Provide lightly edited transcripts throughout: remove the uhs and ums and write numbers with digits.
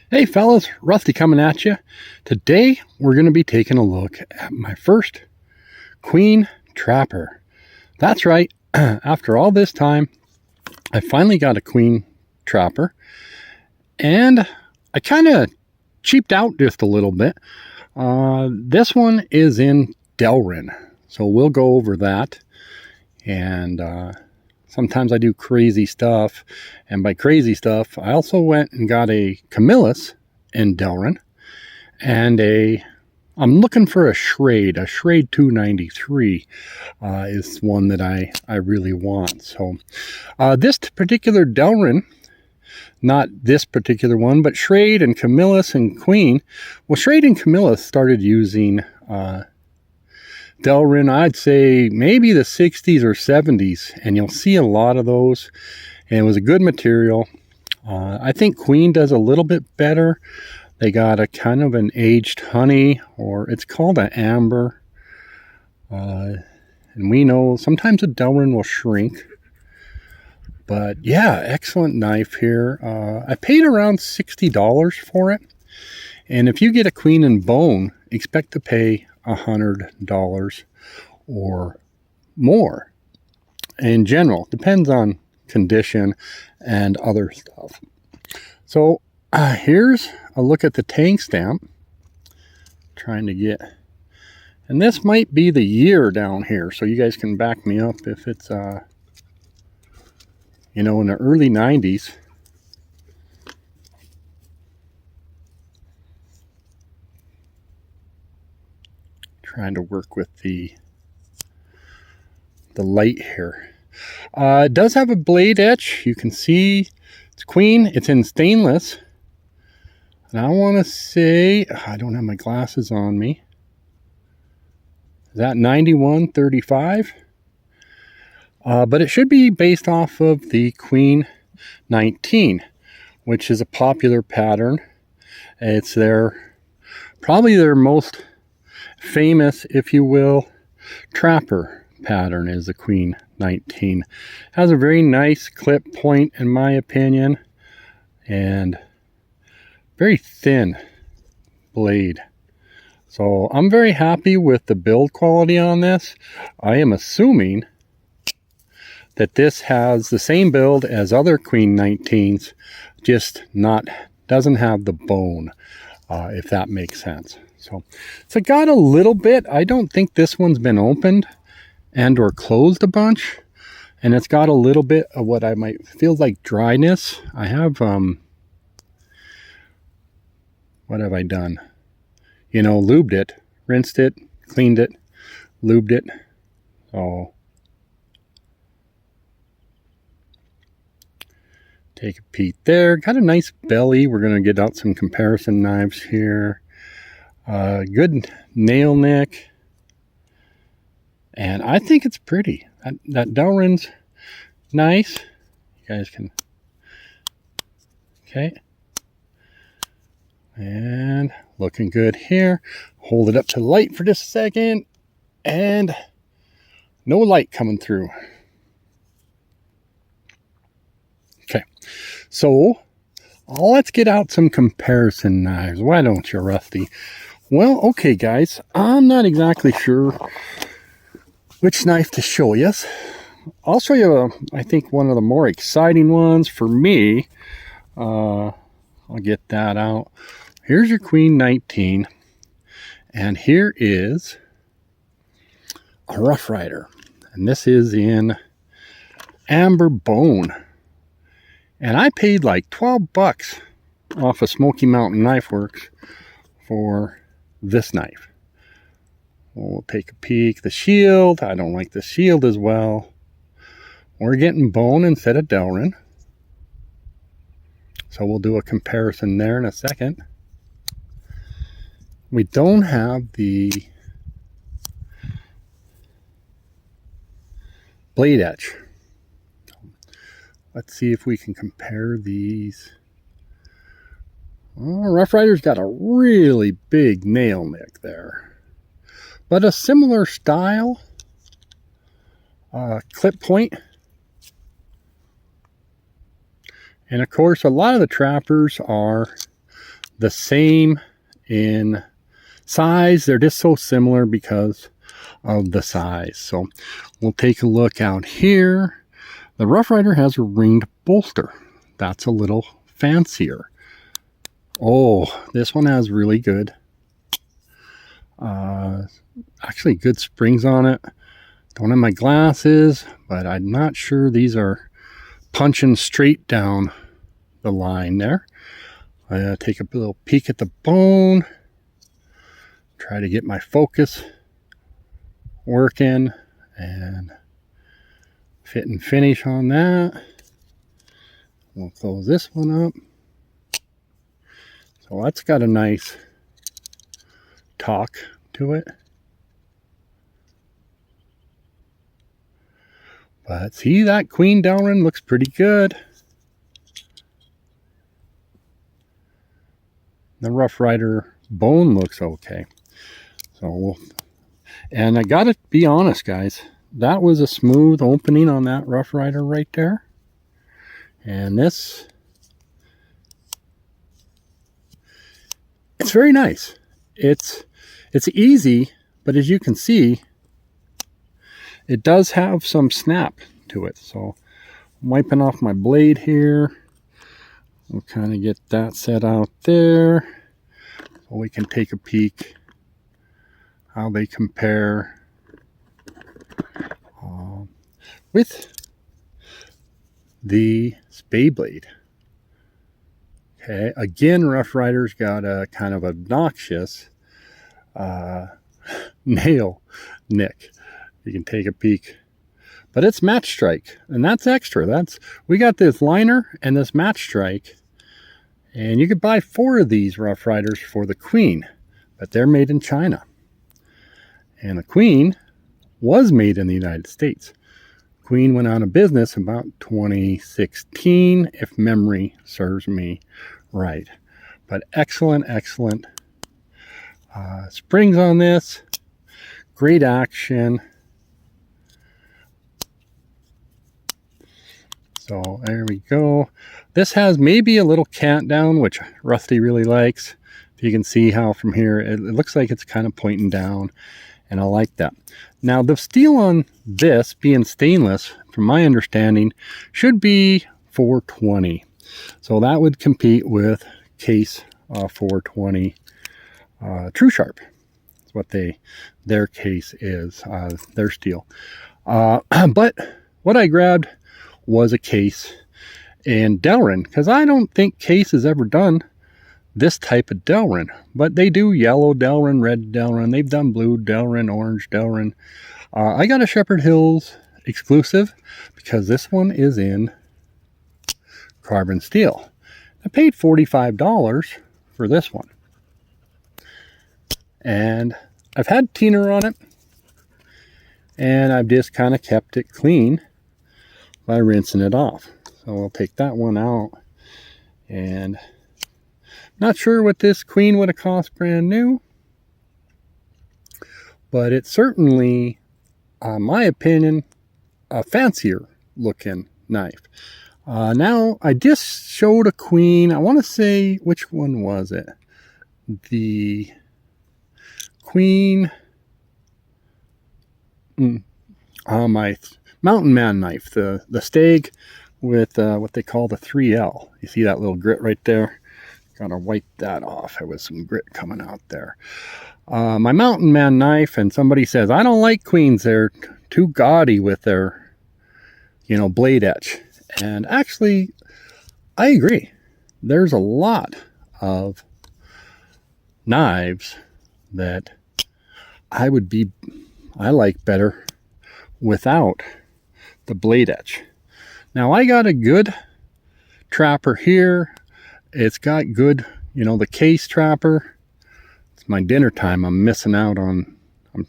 Hey fellas, Rusty coming at you. Today we're going to be taking a look at my first Queen Trapper. That's right, after all this time, I finally got a Queen Trapper, and I kind of cheaped out just a little bit. This one is in Delrin, so we'll go over that. And sometimes I do crazy stuff, and by crazy stuff, I also went and got a Camillus in Delrin, and I'm looking for a Schrade 293 is one that I really want. So this particular Delrin, not this particular one, but Schrade and Camillus and Queen. Well, Schrade and Camillus started using Delrin, I'd say maybe the 60s or 70s, and you'll see a lot of those, and it was a good material. I think Queen does a little bit better. They got a kind of an aged honey, or it's called an amber, and we know sometimes a Delrin will shrink, but yeah, excellent knife here. I paid around $60 for it, and if you get a Queen and bone, expect to pay $100 or more in general. Depends on condition and other stuff. So here's a look at the tank stamp. Trying to get, and this might be the year down here, so you guys can back me up if it's in the early 90s. Trying to work with the light here. It does have a blade etch. You can see it's Queen. It's in stainless. And I want to say, I don't have my glasses on me. Is that 9135? But it should be based off of the Queen 19, which is a popular pattern. It's probably their most famous, if you will, trapper pattern is the Queen 19. Has a very nice clip point in my opinion, and very thin blade. So I'm very happy with the build quality on this. I am assuming that this has the same build as other Queen 19s, just doesn't have the bone, if that makes sense. So it's got a little bit. I don't think this one's been opened and or closed a bunch, and it's got a little bit of what I might feel like dryness. I have what have I done? Lubed it, rinsed it, cleaned it, lubed it. So take a peek there. Got a nice belly. We're going to get out some comparison knives here. Good nail nick, and I think it's pretty. That Delrin's nice. You guys can, okay, and looking good here. Hold it up to the light for just a second, and no light coming through. Okay, so let's get out some comparison knives. Why don't you, Rusty? Well, okay, guys, I'm not exactly sure which knife to show you. I'll show you, I think, one of the more exciting ones for me. I'll get that out. Here's your Queen 19, and here is a Rough Rider, and this is in amber bone. And I paid like 12 bucks off of Smoky Mountain Knife Works for this knife. We'll take a peek. The shield, I don't like the shield as well. We're getting bone instead of Delrin, so we'll do a comparison there in a second. We don't have the blade etch. Let's see if we can compare these. Oh, Rough Rider's got a really big nail nick there, but a similar style clip point. And of course, a lot of the trappers are the same in size. They're just so similar because of the size. So we'll take a look out here. The Rough Rider has a ringed bolster. That's a little fancier. Oh, this one has really good, actually good springs on it. Don't have my glasses, but I'm not sure these are punching straight down the line there. I take a little peek at the bone, try to get my focus working, and fit and finish on that. We'll close this one up. So that's got a nice talk to it. But see, that Queen Delrin looks pretty good. The Rough Rider bone looks okay. So, and I gotta be honest, guys, that was a smooth opening on that Rough Rider right there. And this, it's very nice. It's easy, but as you can see, it does have some snap to it. So I'm wiping off my blade here. We'll kind of get that set out there so we can take a peek how they compare with the Spey blade. Okay, again, Rough Rider's got a kind of obnoxious nail nick. You can take a peek, but it's match strike, and that's extra. We got this liner and this match strike, and you could buy 4 of these Rough Riders for the Queen, but they're made in China, and the Queen was made in the United States. Queen went out of business about 2016, if memory serves me right. But excellent springs on this. Great action. So there we go. This has maybe a little cant down, which Rusty really likes. If you can see how from here, it looks like it's kind of pointing down, and I like that. Now the steel on this, being stainless, from my understanding, should be 420. So that would compete with case 420 True Sharp. That's what their case is, their steel. But what I grabbed was a case in Delrin, because I don't think Case has ever done this type of Delrin, but they do yellow Delrin, red Delrin, they've done blue Delrin, orange Delrin. I got a Shepherd Hills exclusive because this one is in carbon steel. I paid $45 for this one, and I've had thinner on it, and I've just kind of kept it clean by rinsing it off. So we'll take that one out, and not sure what this Queen would have cost brand new, but it's certainly, my opinion, a fancier looking knife. Now, I just showed a Queen. I want to say, which one was it? The Queen, my Mountain Man knife, the Steg with what they call the 3L. You see that little grit right there? Gotta wipe that off. There was some grit coming out there. My Mountain Man knife, and somebody says, I don't like Queens. They're too gaudy with their, blade etch. And actually, I agree. There's a lot of knives that I like better without the blade etch. Now, I got a good trapper here. It's got good, the Case trapper. It's my dinner time. I'm missing out on,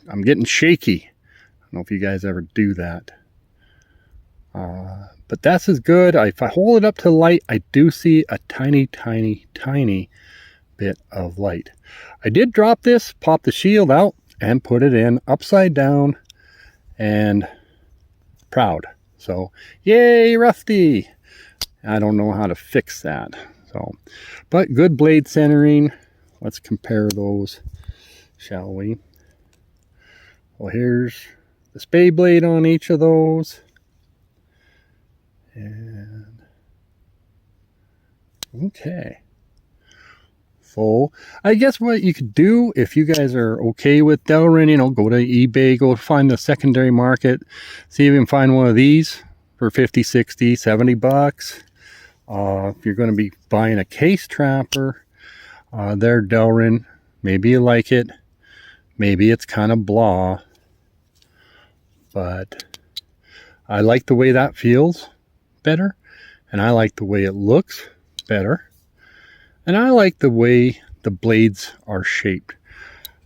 I'm getting shaky. I don't know if you guys ever do that. But that's as good. If I hold it up to light, I do see a tiny, tiny, tiny bit of light. I did drop this, pop the shield out, and put it in upside down, and proud. So, yay, Rusty! I don't know how to fix that. So, but good blade centering. Let's compare those, shall we? Well, here's the Spey blade on each of those. And okay. So I guess what you could do, if you guys are okay with Delrin, you know, go to eBay, go find the secondary market, see if you can find one of these for 50, 60, 70 bucks. If you're going to be buying a case trapper, they're Delrin. Maybe you like it. Maybe it's kind of blah. But I like the way that feels better. And I like the way it looks better. And I like the way the blades are shaped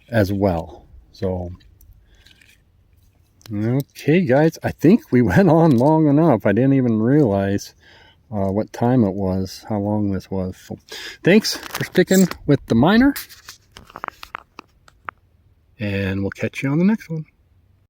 as well. So, okay, guys, I think we went on long enough. I didn't even realize what time it was, how long this was. So, thanks for sticking with the miner. And we'll catch you on the next one.